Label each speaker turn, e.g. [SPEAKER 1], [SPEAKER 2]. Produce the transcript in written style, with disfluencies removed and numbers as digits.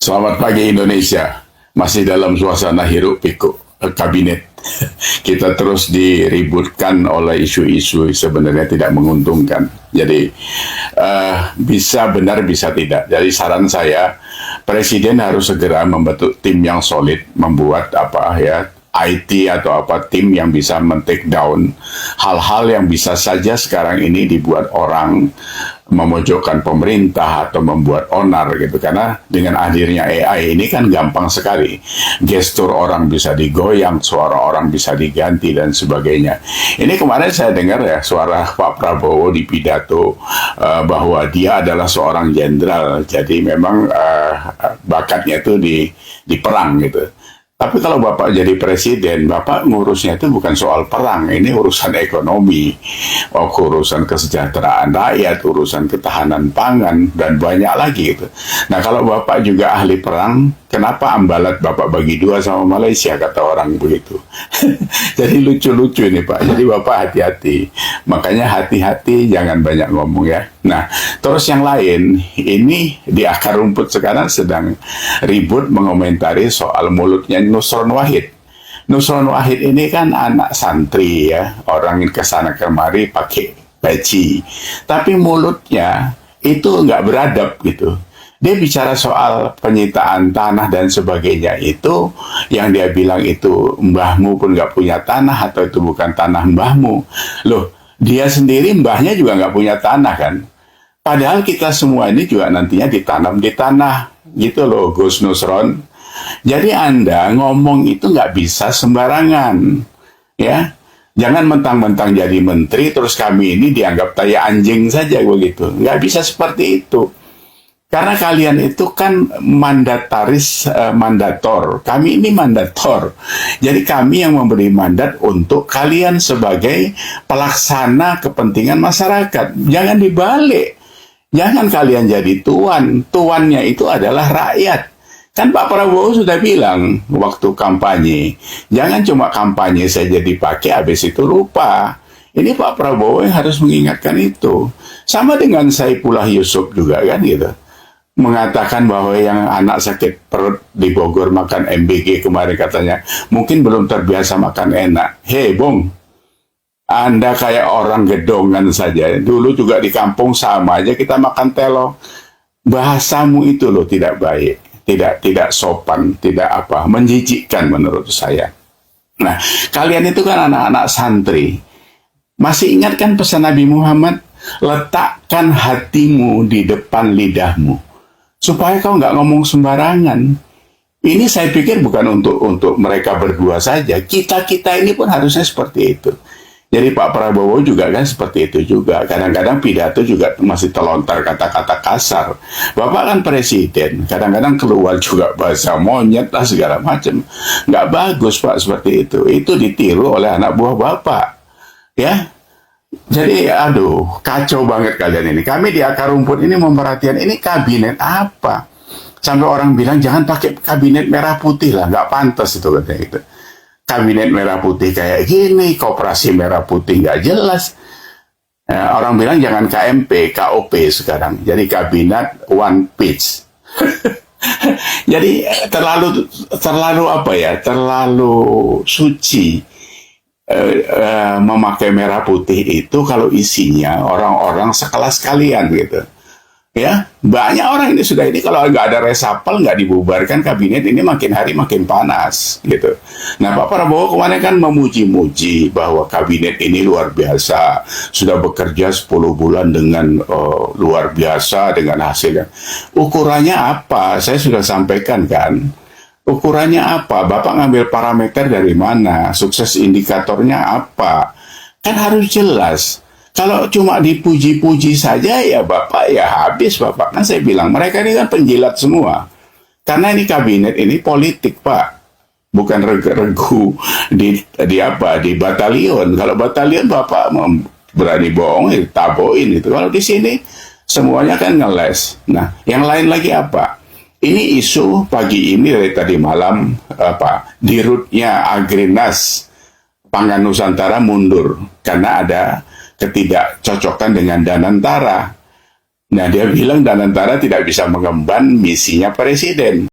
[SPEAKER 1] Selamat pagi Indonesia. Masih dalam suasana hiruk pikuk kabinet. Kita terus diributkan oleh isu-isu sebenarnya tidak menguntungkan. Jadi bisa benar bisa tidak. Jadi saran saya, Presiden harus segera membentuk tim yang solid, membuat IT atau tim yang bisa men-take down hal-hal yang bisa saja sekarang ini dibuat orang memojokkan pemerintah atau membuat onar gitu. Karena dengan hadirnya AI ini kan gampang sekali, gestur orang bisa digoyang, suara orang bisa diganti dan sebagainya. Ini kemarin saya dengar ya suara Pak Prabowo di pidato bahwa dia adalah seorang jenderal, jadi memang bakatnya itu di perang gitu. Tapi kalau Bapak jadi presiden, Bapak ngurusnya itu bukan soal perang, ini urusan ekonomi, urusan kesejahteraan rakyat, urusan ketahanan pangan, dan banyak lagi gitu. Nah, kalau Bapak juga ahli perang, kenapa ambalat Bapak bagi dua sama Malaysia, kata orang begitu. Jadi lucu-lucu ini Pak, jadi Bapak hati-hati. Makanya hati-hati, jangan banyak ngomong ya. Nah, terus yang lain, ini di akar rumput sekarang sedang ribut mengomentari soal mulutnya Nusron Wahid. Nusron Wahid ini kan anak santri ya, orang yang kesana kemari pakai peci. Tapi mulutnya itu nggak beradab gitu. Dia bicara soal penyitaan tanah dan sebagainya itu, yang dia bilang itu mbahmu pun nggak punya tanah atau itu bukan tanah mbahmu. Loh, dia sendiri mbahnya juga nggak punya tanah kan. Padahal kita semua ini juga nantinya ditanam di tanah, gitu loh Gus Nusron. Jadi Anda ngomong itu nggak bisa sembarangan, ya. Jangan mentang-mentang jadi menteri, terus kami ini dianggap tai anjing saja begitu. Nggak bisa seperti itu. Karena kalian itu kan mandator. Kami ini mandator. Jadi kami yang memberi mandat untuk kalian sebagai pelaksana kepentingan masyarakat. Jangan dibalik. Jangan kalian jadi tuan. Tuannya itu adalah rakyat. Kan Pak Prabowo sudah bilang waktu kampanye, jangan cuma kampanye saja dipakai, habis itu lupa. Ini Pak Prabowo yang harus mengingatkan itu. Sama dengan Saifullah Yusuf juga kan gitu. Mengatakan bahwa yang anak sakit perut di Bogor makan MBG kemarin katanya, mungkin belum terbiasa makan enak. Hei Bung, Anda kayak orang gedongan saja. Dulu juga di kampung sama aja kita makan telo. Bahasamu itu loh tidak baik. Tidak sopan, tidak menjijikkan menurut saya. Nah, kalian itu kan anak-anak santri. Masih ingat kan pesan Nabi Muhammad? Letakkan hatimu di depan lidahmu, supaya kau nggak ngomong sembarangan. Ini saya pikir bukan untuk mereka berdua saja. Kita ini pun harusnya seperti itu. Jadi Pak Prabowo juga kan seperti itu juga. Kadang-kadang pidato juga masih terlontar kata-kata kasar. Bapak kan presiden, kadang-kadang keluar juga bahasa monyet lah segala macam. Nggak bagus Pak seperti itu. Itu ditiru oleh anak buah Bapak. Ya. Jadi kacau banget kalian ini. Kami di akar rumput ini memperhatikan ini kabinet apa. Sampai orang bilang jangan pakai kabinet merah putih lah. Nggak pantas itu katanya gitu. Kabinet merah putih kayak gini, koperasi merah putih nggak jelas. Orang bilang jangan KMP, KOP sekarang. Jadi kabinet one piece. Jadi terlalu suci memakai merah putih itu kalau isinya orang-orang sekelas kalian gitu. Ya, banyak orang ini sudah ini kalau nggak ada resapel, nggak dibubarkan kabinet ini makin hari makin panas gitu. Nah, Pak Prabowo kemarin kan memuji-muji bahwa kabinet ini luar biasa, sudah bekerja 10 bulan dengan luar biasa dengan hasilnya. Ukurannya apa? Saya sudah sampaikan kan. Ukurannya apa? Bapak ngambil parameter dari mana? Sukses indikatornya apa? Kan harus jelas. Kalau cuma dipuji-puji saja ya Bapak ya habis Bapak. Kan saya bilang mereka ini kan penjilat semua. Karena ini kabinet ini politik Pak. Bukan regu di batalion. Kalau batalion Bapak berani bohong taboin itu. Kalau di sini semuanya kan ngeles. Nah, yang lain lagi apa? Ini isu pagi ini dari tadi malam dirutnya Agrinas Pangan Nusantara mundur karena ada ketidakcocokan dengan Danantara. Nah, dia bilang Danantara tidak bisa mengemban misinya presiden.